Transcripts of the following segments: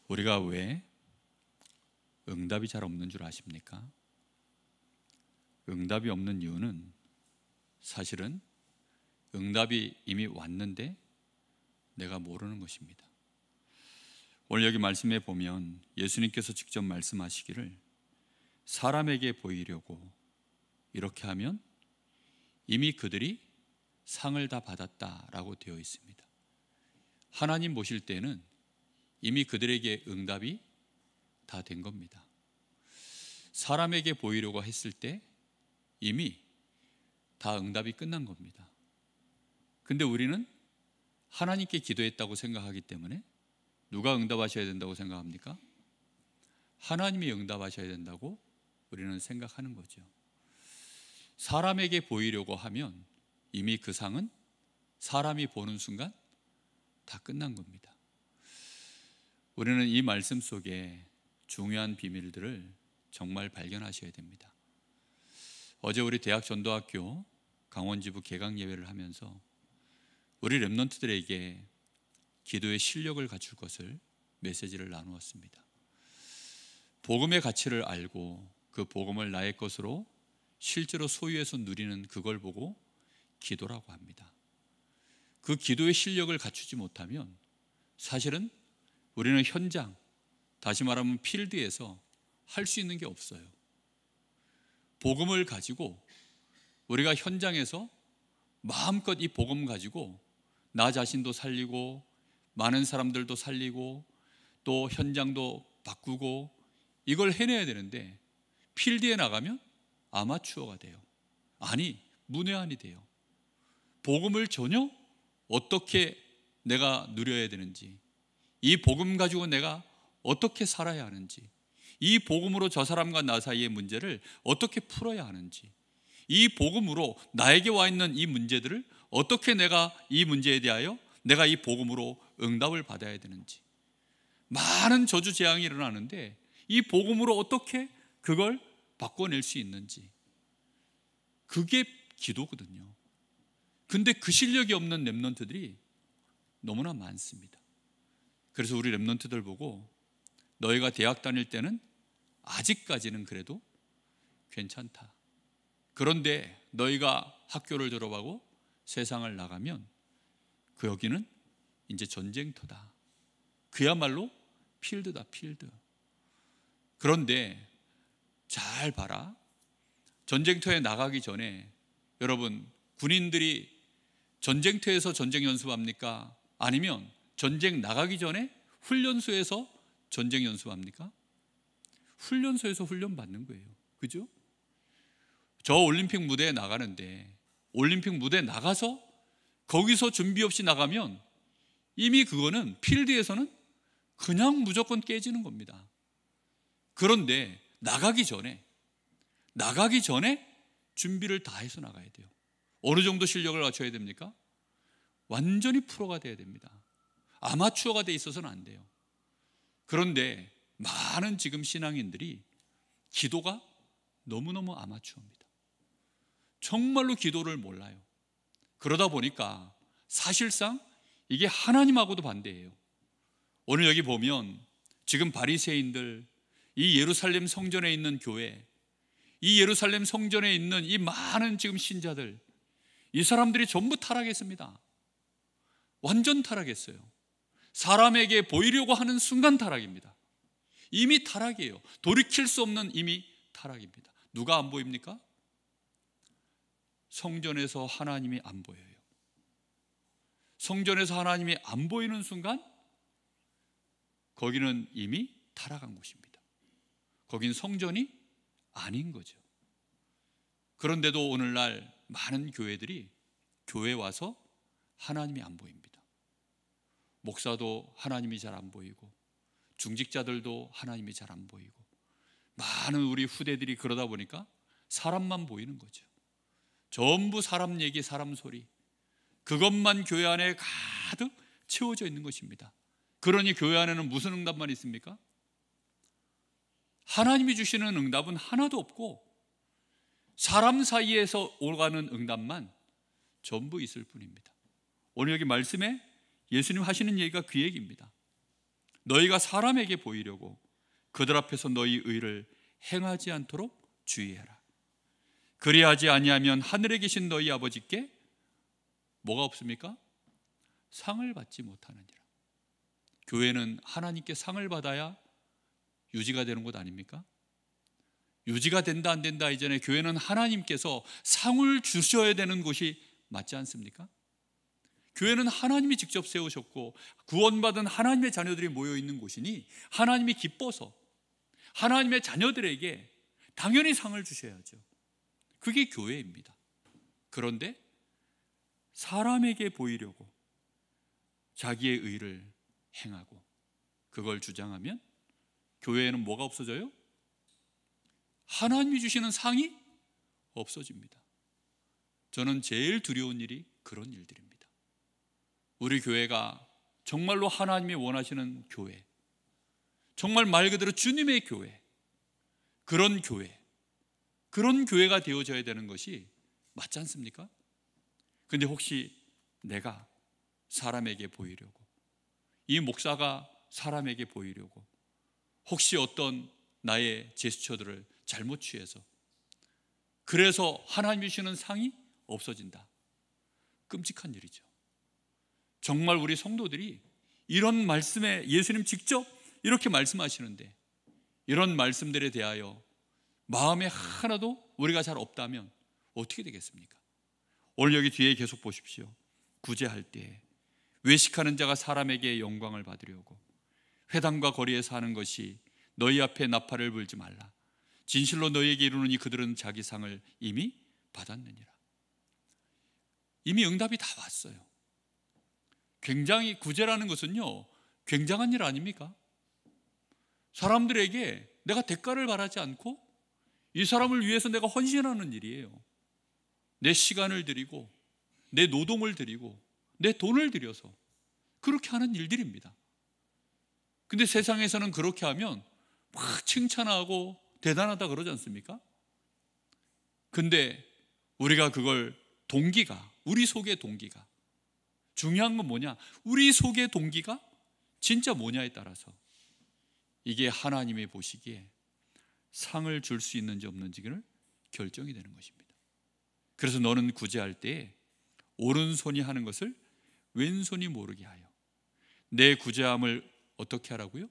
우리가 왜 응답이 잘 없는 줄 아십니까? 응답이 없는 이유는 사실은 응답이 이미 왔는데 내가 모르는 것입니다. 오늘 여기 말씀에 보면 예수님께서 직접 말씀하시기를 사람에게 보이려고 이렇게 하면 이미 그들이 상을 다 받았다라고 되어 있습니다. 하나님 보실 때는 이미 그들에게 응답이 다 된 겁니다. 사람에게 보이려고 했을 때 이미 다 응답이 끝난 겁니다. 근데 우리는 하나님께 기도했다고 생각하기 때문에 누가 응답하셔야 된다고 생각합니까? 하나님이 응답하셔야 된다고 우리는 생각하는 거죠. 사람에게 보이려고 하면 이미 그 상은 사람이 보는 순간 다 끝난 겁니다. 우리는 이 말씀 속에 중요한 비밀들을 정말 발견하셔야 됩니다. 어제 우리 대학 전도학교 강원지부 개강 예배를 하면서 우리 렘넌트들에게 기도의 실력을 갖출 것을 메시지를 나누었습니다. 복음의 가치를 알고 그 복음을 나의 것으로 실제로 소유해서 누리는 그걸 보고 기도라고 합니다. 그 기도의 실력을 갖추지 못하면 사실은 우리는 현장, 다시 말하면 필드에서 할 수 있는 게 없어요. 복음을 가지고 우리가 현장에서 마음껏 이 복음 가지고 나 자신도 살리고 많은 사람들도 살리고 또 현장도 바꾸고 이걸 해내야 되는데 필드에 나가면 아마추어가 돼요. 아니, 문외한이 돼요. 복음을 전혀 어떻게 내가 누려야 되는지, 이 복음 가지고 내가 어떻게 살아야 하는지, 이 복음으로 저 사람과 나 사이의 문제를 어떻게 풀어야 하는지, 이 복음으로 나에게 와 있는 이 문제들을 어떻게 내가 이 문제에 대하여 내가 이 복음으로 응답을 받아야 되는지, 많은 저주재앙이 일어나는데 이 복음으로 어떻게 그걸 바꿔낼 수 있는지, 그게 기도거든요. 근데 그 실력이 없는 렘넌트들이 너무나 많습니다. 그래서 우리 렘넌트들 보고 너희가 대학 다닐 때는 아직까지는 그래도 괜찮다. 그런데 너희가 학교를 졸업하고 세상을 나가면 그 여기는 이제 전쟁터다. 그야말로 필드다, 필드. 그런데 잘 봐라. 전쟁터에 나가기 전에 여러분, 군인들이 전쟁터에서 전쟁 연습합니까? 아니면 전쟁 나가기 전에 훈련소에서 전쟁 연습합니까? 훈련소에서 훈련 받는 거예요. 그죠? 저 올림픽 무대에 나가는데 올림픽 무대에 나가서 거기서 준비 없이 나가면 이미 그거는 필드에서는 그냥 무조건 깨지는 겁니다. 그런데 나가기 전에 준비를 다 해서 나가야 돼요. 어느 정도 실력을 갖춰야 됩니까? 완전히 프로가 돼야 됩니다. 아마추어가 돼 있어서는 안 돼요. 그런데 많은 지금 신앙인들이 기도가 너무너무 아마추어입니다. 정말로 기도를 몰라요. 그러다 보니까 사실상 이게 하나님하고도 반대예요. 오늘 여기 보면 지금 바리새인들, 이 예루살렘 성전에 있는 교회, 이 예루살렘 성전에 있는 이 많은 지금 신자들, 이 사람들이 전부 타락했습니다. 완전 타락했어요. 사람에게 보이려고 하는 순간 타락입니다. 이미 타락이에요. 돌이킬 수 없는 이미 타락입니다. 누가 안 보입니까? 성전에서 하나님이 안 보여요. 성전에서 하나님이 안 보이는 순간 거기는 이미 타락한 곳입니다. 거긴 성전이 아닌 거죠. 그런데도 오늘날 많은 교회들이 교회에 와서 하나님이 안 보입니다. 목사도 하나님이 잘 안 보이고 중직자들도 하나님이 잘 안 보이고 많은 우리 후대들이 그러다 보니까 사람만 보이는 거죠. 전부 사람 얘기, 사람 소리, 그것만 교회 안에 가득 채워져 있는 것입니다. 그러니 교회 안에는 무슨 응답만 있습니까? 하나님이 주시는 응답은 하나도 없고 사람 사이에서 오가는 응답만 전부 있을 뿐입니다. 오늘 여기 말씀에 예수님 하시는 얘기가 그 얘기입니다. 너희가 사람에게 보이려고 그들 앞에서 너희 의를 행하지 않도록 주의해라. 그리하지 아니하면 하늘에 계신 너희 아버지께 뭐가 없습니까? 상을 받지 못하느니라. 교회는 하나님께 상을 받아야 유지가 되는 곳 아닙니까? 유지가 된다 안 된다 이전에 교회는 하나님께서 상을 주셔야 되는 곳이 맞지 않습니까? 교회는 하나님이 직접 세우셨고 구원받은 하나님의 자녀들이 모여있는 곳이니 하나님이 기뻐서 하나님의 자녀들에게 당연히 상을 주셔야죠. 그게 교회입니다. 그런데 사람에게 보이려고 자기의 의를 행하고 그걸 주장하면 교회에는 뭐가 없어져요? 하나님이 주시는 상이 없어집니다. 저는 제일 두려운 일이 그런 일들입니다. 우리 교회가 정말로 하나님이 원하시는 교회, 정말 말 그대로 주님의 교회, 그런 교회가 되어져야 되는 것이 맞지 않습니까? 근데 혹시 내가 사람에게 보이려고, 이 목사가 사람에게 보이려고 혹시 어떤 나의 제스처들을 잘못 취해서 그래서 하나님이 주시는 상이 없어진다. 끔찍한 일이죠. 정말 우리 성도들이 이런 말씀에 예수님 직접 이렇게 말씀하시는데 이런 말씀들에 대하여 마음에 하나도 우리가 잘 없다면 어떻게 되겠습니까? 오늘 여기 뒤에 계속 보십시오. 구제할 때 외식하는 자가 사람에게 영광을 받으려고 회당과 거리에서 하는 것이 너희 앞에 나팔을 불지 말라. 진실로 너희에게 이르노니 그들은 자기 상을 이미 받았느니라. 이미 응답이 다 왔어요. 굉장히 구제라는 것은요 굉장한 일 아닙니까? 사람들에게 내가 대가를 바라지 않고 이 사람을 위해서 내가 헌신하는 일이에요. 내 시간을 드리고 내 노동을 드리고 내 돈을 들여서 그렇게 하는 일들입니다. 근데 세상에서는 그렇게 하면 막 칭찬하고 대단하다 그러지 않습니까? 근데 우리가 그걸 우리 속의 동기가 중요한 건 뭐냐? 우리 속의 동기가 진짜 뭐냐에 따라서 이게 하나님이 보시기에 상을 줄 수 있는지 없는지를 결정이 되는 것입니다. 그래서 너는 구제할 때 오른손이 하는 것을 왼손이 모르게 하여 내 구제함을 어떻게 하라고요?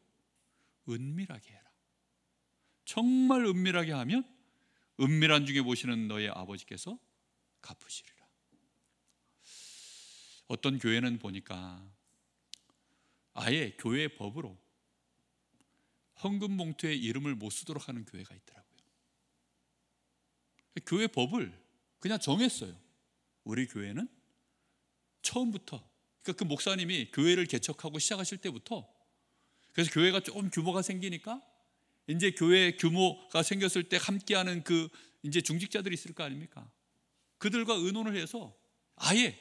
은밀하게 해라. 정말 은밀하게 하면 은밀한 중에 보시는 너의 아버지께서 갚으시리라. 어떤 교회는 보니까 아예 교회 법으로 헌금 봉투에 이름을 못 쓰도록 하는 교회가 있더라고요. 교회 법을 그냥 정했어요. 우리 교회는 처음부터, 그러니까 그 목사님이 교회를 개척하고 시작하실 때부터, 그래서 교회가 조금 규모가 생기니까 이제 교회 규모가 생겼을 때 함께하는 그 이제 중직자들이 있을 거 아닙니까? 그들과 의논을 해서 아예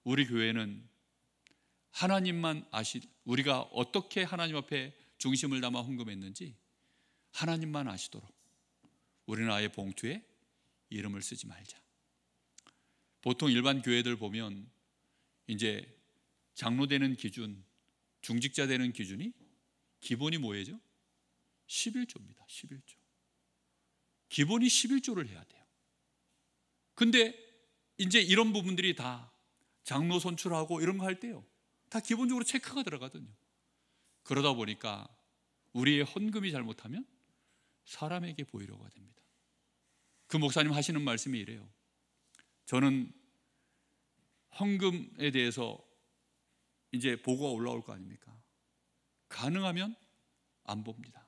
우리 교회는 하나님만 우리가 어떻게 하나님 앞에 중심을 담아 헌금했는지 하나님만 아시도록 우리는 아예 봉투에 이름을 쓰지 말자. 보통 일반 교회들 보면 이제 장로 되는 기준, 중직자 되는 기준이 기본이 뭐예요? 11조입니다. 11조. 기본이 11조를 해야 돼요. 근데 이제 이런 부분들이 다 장로 선출하고 이런 거 할 때요, 다 기본적으로 체크가 들어가거든요. 그러다 보니까 우리의 헌금이 잘못하면 사람에게 보이려고 됩니다. 그 목사님 하시는 말씀이 이래요. 저는 헌금에 대해서 이제 보고가 올라올 거 아닙니까? 가능하면 안 봅니다.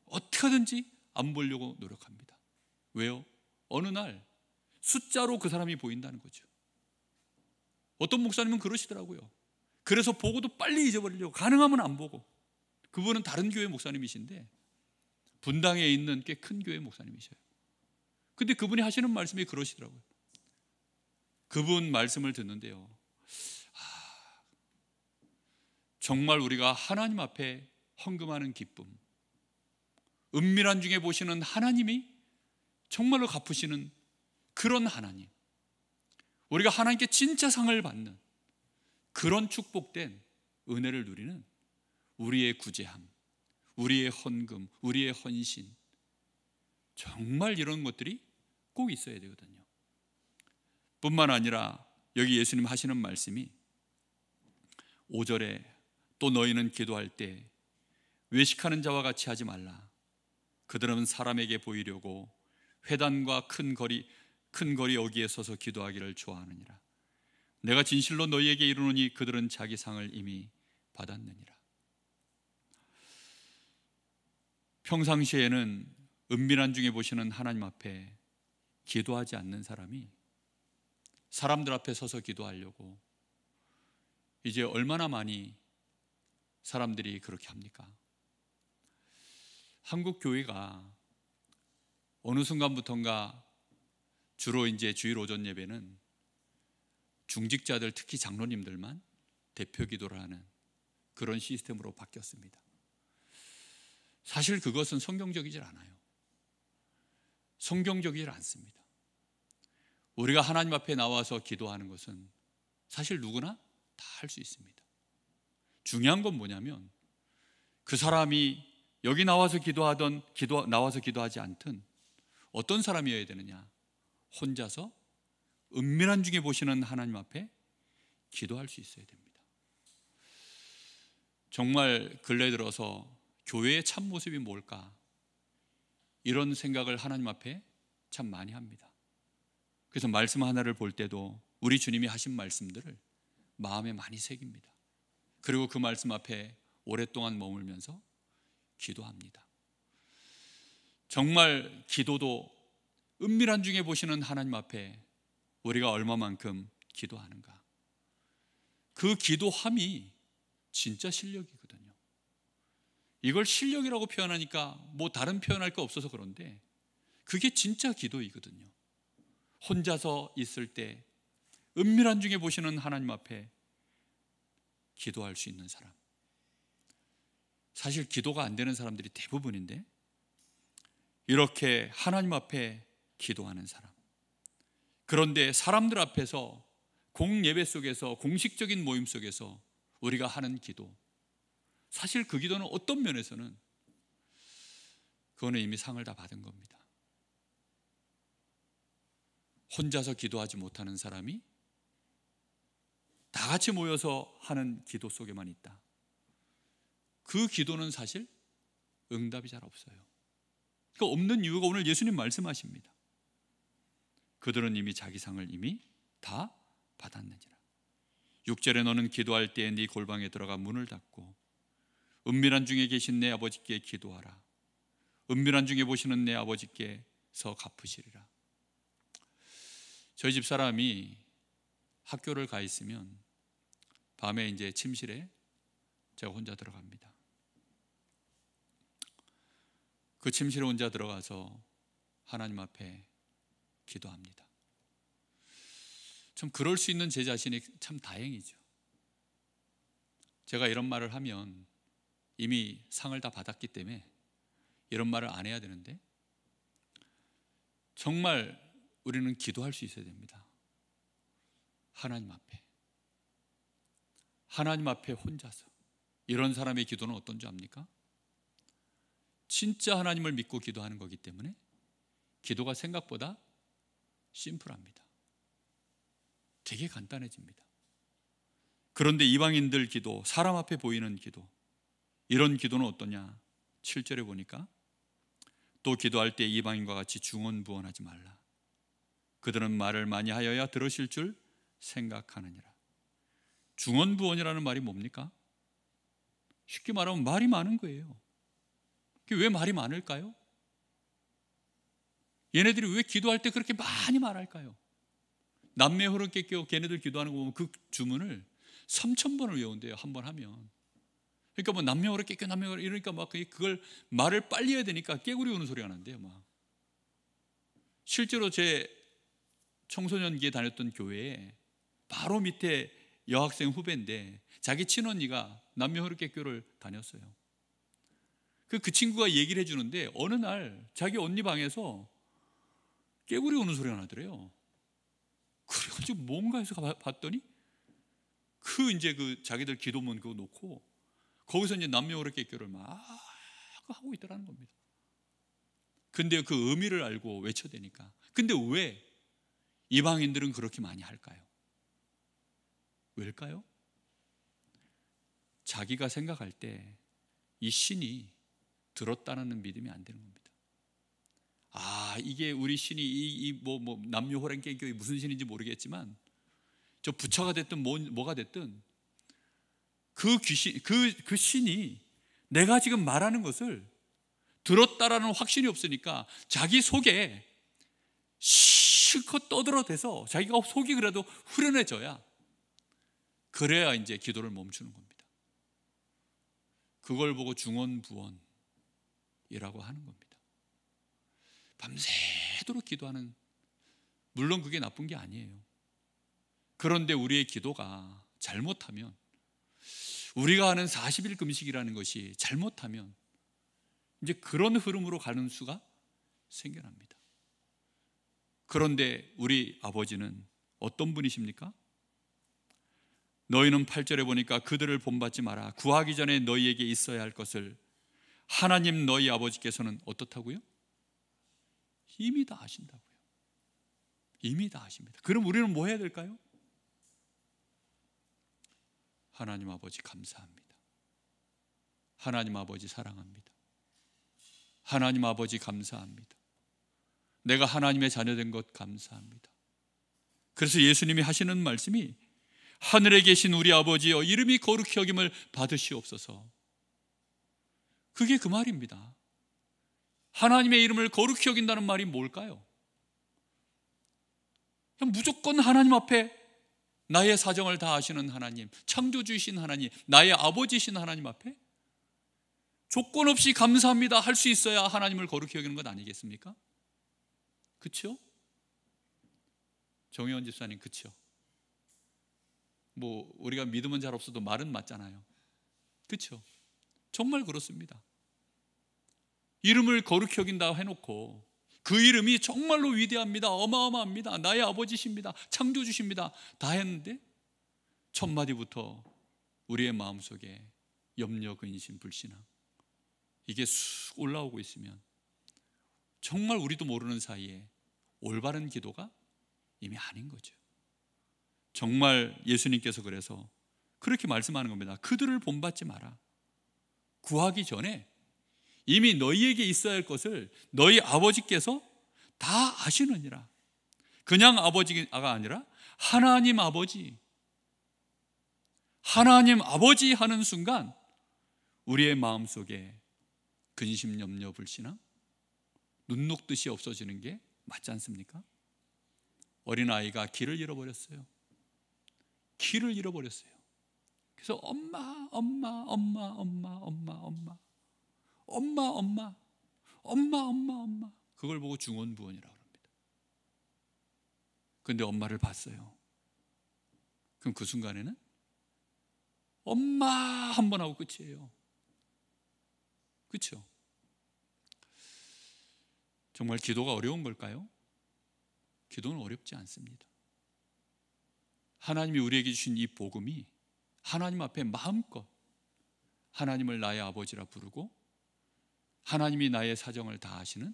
어떻게든지 안 보려고 노력합니다. 왜요? 어느 날 숫자로 그 사람이 보인다는 거죠. 어떤 목사님은 그러시더라고요. 그래서 보고도 빨리 잊어버리려고 가능하면 안 보고. 그분은 다른 교회 목사님이신데 분당에 있는 꽤 큰 교회 목사님이셔요. 근데 그분이 하시는 말씀이 그러시더라고요. 그분 말씀을 듣는데요, 정말 우리가 하나님 앞에 헌금하는 기쁨, 은밀한 중에 보시는 하나님이 정말로 갚으시는 그런 하나님, 우리가 하나님께 진짜 상을 받는 그런 축복된 은혜를 누리는 우리의 구제함, 우리의 헌금, 우리의 헌신, 정말 이런 것들이 꼭 있어야 되거든요. 뿐만 아니라 여기 예수님 하시는 말씀이 5절에 또 너희는 기도할 때 외식하는 자와 같이 하지 말라. 그들은 사람에게 보이려고 회당과 큰 거리 여기에 서서 기도하기를 좋아하느니라. 내가 진실로 너희에게 이르노니 그들은 자기 상을 이미 받았느니라. 평상시에는 은밀한 중에 보시는 하나님 앞에 기도하지 않는 사람이 사람들 앞에 서서 기도하려고 이제 얼마나 많이 사람들이 그렇게 합니까? 한국 교회가 어느 순간부턴가 주로 이제 주일 오전 예배는 중직자들, 특히 장로님들만 대표 기도를 하는 그런 시스템으로 바뀌었습니다. 사실 그것은 성경적이질 않아요. 성경적이질 않습니다. 우리가 하나님 앞에 나와서 기도하는 것은 사실 누구나 다 할 수 있습니다. 중요한 건 뭐냐면 그 사람이 여기 나와서 나와서 기도하지 않든 어떤 사람이어야 되느냐? 혼자서 은밀한 중에 보시는 하나님 앞에 기도할 수 있어야 됩니다. 정말 근래 들어서 교회의 참모습이 뭘까? 이런 생각을 하나님 앞에 참 많이 합니다. 그래서 말씀 하나를 볼 때도 우리 주님이 하신 말씀들을 마음에 많이 새깁니다. 그리고 그 말씀 앞에 오랫동안 머물면서 기도합니다. 정말 기도도 은밀한 중에 보시는 하나님 앞에 우리가 얼마만큼 기도하는가, 그 기도함이 진짜 실력이거든요. 이걸 실력이라고 표현하니까 뭐 다른 표현할 거 없어서 그런데 그게 진짜 기도이거든요. 혼자서 있을 때 은밀한 중에 보시는 하나님 앞에 기도할 수 있는 사람, 사실 기도가 안 되는 사람들이 대부분인데 이렇게 하나님 앞에 기도하는 사람, 그런데 사람들 앞에서 공예배 속에서 공식적인 모임 속에서 우리가 하는 기도, 사실 그 기도는 어떤 면에서는 그거는 이미 상을 다 받은 겁니다. 혼자서 기도하지 못하는 사람이 다 같이 모여서 하는 기도 속에만 있다. 그 기도는 사실 응답이 잘 없어요. 그 없는 이유가 오늘 예수님 말씀하십니다. 그들은 이미 자기 상을 이미 다 받았느니라. 6절에 너는 기도할 때에 네 골방에 들어가 문을 닫고 은밀한 중에 계신 내 아버지께 기도하라. 은밀한 중에 보시는 내 아버지께서 갚으시리라. 저희 집 사람이 학교를 가 있으면 밤에 이제 침실에 제가 혼자 들어갑니다. 그 침실에 혼자 들어가서 하나님 앞에 기도합니다. 참 그럴 수 있는 제 자신이 참 다행이죠. 제가 이런 말을 하면 이미 상을 다 받았기 때문에 이런 말을 안 해야 되는데 정말 우리는 기도할 수 있어야 됩니다. 하나님 앞에 혼자서. 이런 사람의 기도는 어떤 줄 압니까? 진짜 하나님을 믿고 기도하는 거기 때문에 기도가 생각보다 심플합니다. 되게 간단해집니다. 그런데 이방인들 기도, 사람 앞에 보이는 기도, 이런 기도는 어떠냐? 7절에 보니까 또 기도할 때 이방인과 같이 중언부언하지 말라. 그들은 말을 많이 하여야 들으실 줄 생각하느니라. 중언부언이라는 말이 뭡니까? 쉽게 말하면 말이 많은 거예요. 왜 말이 많을까요? 얘네들이 왜 기도할 때 그렇게 많이 말할까요? 남매 호르께 끼워 걔네들 기도하는 거 보면 그 주문을 3,000번을 외운대요. 한 번 하면. 그러니까 뭐 남매 호르께 끼워 남매 호르 이러니까 막 그걸 말을 빨리 해야 되니까 깨구리 우는 소리가 난대요. 막. 실제로 제 청소년기에 다녔던 교회에 바로 밑에 여학생 후배인데 자기 친언니가 남매 호르께 끼워를 다녔어요. 그 친구가 얘기를 해주는데 어느 날 자기 언니 방에서 깨구리 우는 소리가 나더래요. 그래가지고 뭔가 해서 봤더니 이제 그 자기들 기도문 그거 놓고 거기서 이제 남녀호rek계교를 막 하고 있더라는 겁니다. 근데 그 의미를 알고 외쳐대니까. 근데 왜 이방인들은 그렇게 많이 할까요? 왜일까요? 자기가 생각할 때 이 신이 들었다는 믿음이 안 되는 겁니다. 이게 우리 신이 남녀호랭개교의 무슨 신인지 모르겠지만 저 부처가 됐든 뭐가 됐든 그 귀신, 그 신이 내가 지금 말하는 것을 들었다라는 확신이 없으니까 자기 속에 실컷 떠들어대서 자기가 속이 그래도 후련해져야, 그래야 이제 기도를 멈추는 겁니다. 그걸 보고 중언부언이라고 하는 겁니다. 밤새도록 기도하는, 물론 그게 나쁜 게 아니에요. 그런데 우리의 기도가 잘못하면, 우리가 하는 40일 금식이라는 것이 잘못하면 이제 그런 흐름으로 가는 수가 생겨납니다. 그런데 우리 아버지는 어떤 분이십니까? 너희는 8절에 보니까 그들을 본받지 마라. 구하기 전에 너희에게 있어야 할 것을 하나님 너희 아버지께서는 어떻다고요? 이미 다 아신다고요. 이미 다 아십니다. 그럼 우리는 뭐 해야 될까요? 하나님 아버지 감사합니다. 하나님 아버지 사랑합니다. 하나님 아버지 감사합니다. 내가 하나님의 자녀된 것 감사합니다. 그래서 예수님이 하시는 말씀이 하늘에 계신 우리 아버지여 이름이 거룩히 여김을 받으시옵소서. 그게 그 말입니다. 하나님의 이름을 거룩히 여긴다는 말이 뭘까요? 그냥 무조건 하나님 앞에 나의 사정을 다 아시는 하나님, 창조주이신 하나님, 나의 아버지이신 하나님 앞에 조건 없이 감사합니다 할 수 있어야 하나님을 거룩히 여기는 것 아니겠습니까? 그렇죠? 정혜원 집사님, 그렇죠? 우리가 믿음은 잘 없어도 말은 맞잖아요. 그렇죠? 정말 그렇습니다. 이름을 거룩히 여긴다 해놓고 그 이름이 정말로 위대합니다, 어마어마합니다, 나의 아버지십니다, 창조주십니다 다 했는데 첫 마디부터 우리의 마음속에 염려, 근심, 불신앙 이게 쑥 올라오고 있으면 정말 우리도 모르는 사이에 올바른 기도가 이미 아닌 거죠. 정말 예수님께서 그래서 그렇게 말씀하는 겁니다. 그들을 본받지 마라. 구하기 전에 이미 너희에게 있어야 할 것을 너희 아버지께서 다 아시느니라. 그냥 아버지가 아니라 하나님 아버지, 하나님 아버지 하는 순간 우리의 마음속에 근심, 염려, 불신앙 눈 녹듯이 없어지는 게 맞지 않습니까? 어린아이가 길을 잃어버렸어요. 길을 잃어버렸어요. 그래서 엄마 그걸 보고 중언부언이라고 합니다. 그런데 엄마를 봤어요. 그럼 그 순간에는 엄마 한 번 하고 끝이에요. 그렇죠? 정말 기도가 어려운 걸까요? 기도는 어렵지 않습니다. 하나님이 우리에게 주신 이 복음이 하나님 앞에 마음껏 하나님을 나의 아버지라 부르고 하나님이 나의 사정을 다 아시는,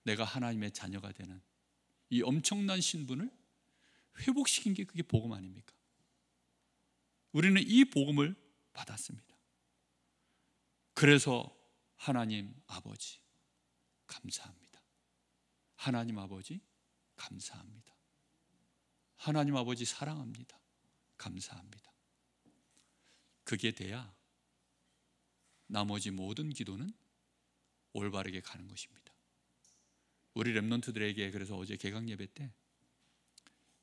내가 하나님의 자녀가 되는 이 엄청난 신분을 회복시킨 게 그게 복음 아닙니까? 우리는 이 복음을 받았습니다. 그래서 하나님 아버지 감사합니다. 하나님 아버지 감사합니다. 하나님 아버지 사랑합니다. 감사합니다. 그게 돼야 나머지 모든 기도는 올바르게 가는 것입니다. 우리 렘넌트들에게 그래서 어제 개강 예배 때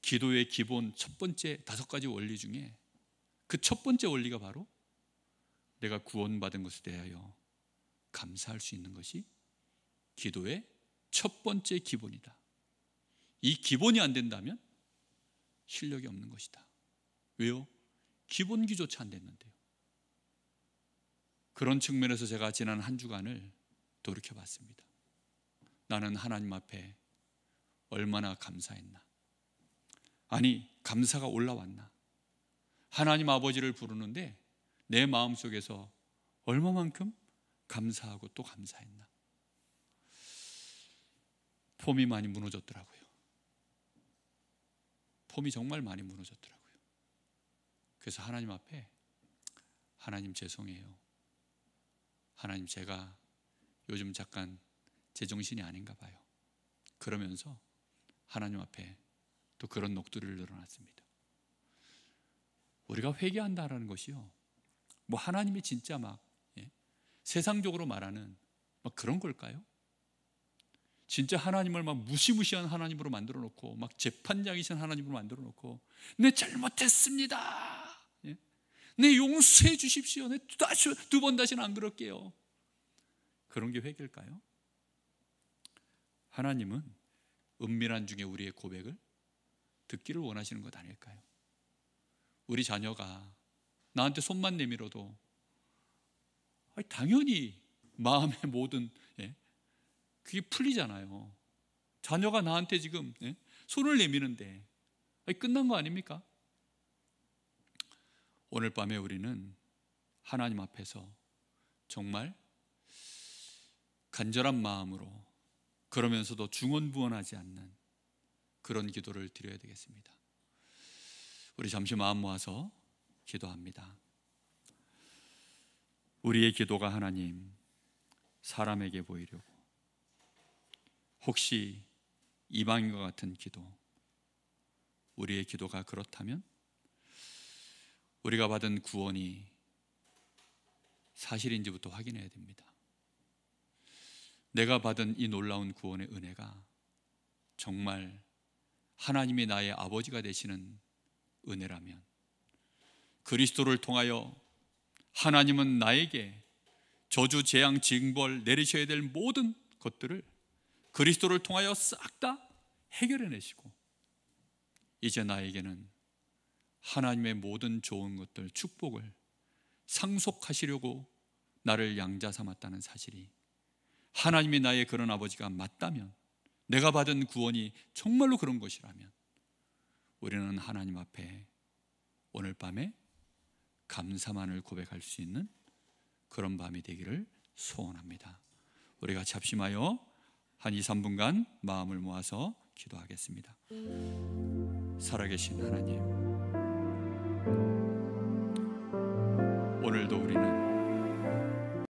기도의 기본 첫 번째 5가지 원리 중에 그 첫 번째 원리가 바로 내가 구원받은 것에 대하여 감사할 수 있는 것이 기도의 첫 번째 기본이다. 이 기본이 안 된다면 실력이 없는 것이다. 왜요? 기본기조차 안 됐는데요. 그런 측면에서 제가 지난 한 주간을 돌이켜봤습니다. 나는 하나님 앞에 얼마나 감사했나. 아니 감사가 올라왔나. 하나님 아버지를 부르는데 내 마음속에서 얼마만큼 감사하고 또 감사했나. 폼이 많이 무너졌더라고요. 폼이 정말 많이 무너졌더라고요. 그래서 하나님 앞에, 하나님 죄송해요. 하나님, 제가 요즘 잠깐 제정신이 아닌가 봐요. 그러면서 하나님 앞에 또 그런 녹두를 늘어놨습니다. 우리가 회개한다라는 것이요, 뭐 하나님이 진짜 막 세상적으로 말하는 막 그런 걸까요? 진짜 하나님을 막 무시무시한 하나님으로 만들어 놓고, 막 재판장이신 하나님으로 만들어 놓고, 내 잘못했습니다, 내 용서해 주십시오, 내 두 번 다시는 안 그럴게요, 그런 게 회개일까요? 하나님은 은밀한 중에 우리의 고백을 듣기를 원하시는 것 아닐까요? 우리 자녀가 나한테 손만 내밀어도 당연히 마음의 모든 그게 풀리잖아요. 자녀가 나한테 지금 손을 내미는데 끝난 거 아닙니까? 오늘 밤에 우리는 하나님 앞에서 정말 간절한 마음으로, 그러면서도 중언부언하지 않는 그런 기도를 드려야 되겠습니다. 우리 잠시 마음 모아서 기도합니다. 우리의 기도가 하나님, 사람에게 보이려고, 혹시 이방인과 같은 기도, 우리의 기도가 그렇다면 우리가 받은 구원이 사실인지부터 확인해야 됩니다. 내가 받은 이 놀라운 구원의 은혜가 정말 하나님이 나의 아버지가 되시는 은혜라면, 그리스도를 통하여 하나님은 나에게 저주, 재앙, 징벌 내리셔야 될 모든 것들을 그리스도를 통하여 싹 다 해결해 내시고, 이제 나에게는 하나님의 모든 좋은 것들, 축복을 상속하시려고 나를 양자 삼았다는 사실이, 하나님이 나의 그런 아버지가 맞다면, 내가 받은 구원이 정말로 그런 것이라면, 우리는 하나님 앞에 오늘 밤에 감사만을 고백할 수 있는 그런 밤이 되기를 소원합니다. 우리가 같이 합심하여 한 2-3분간 마음을 모아서 기도하겠습니다. 살아계신 하나님, 오늘도 우리는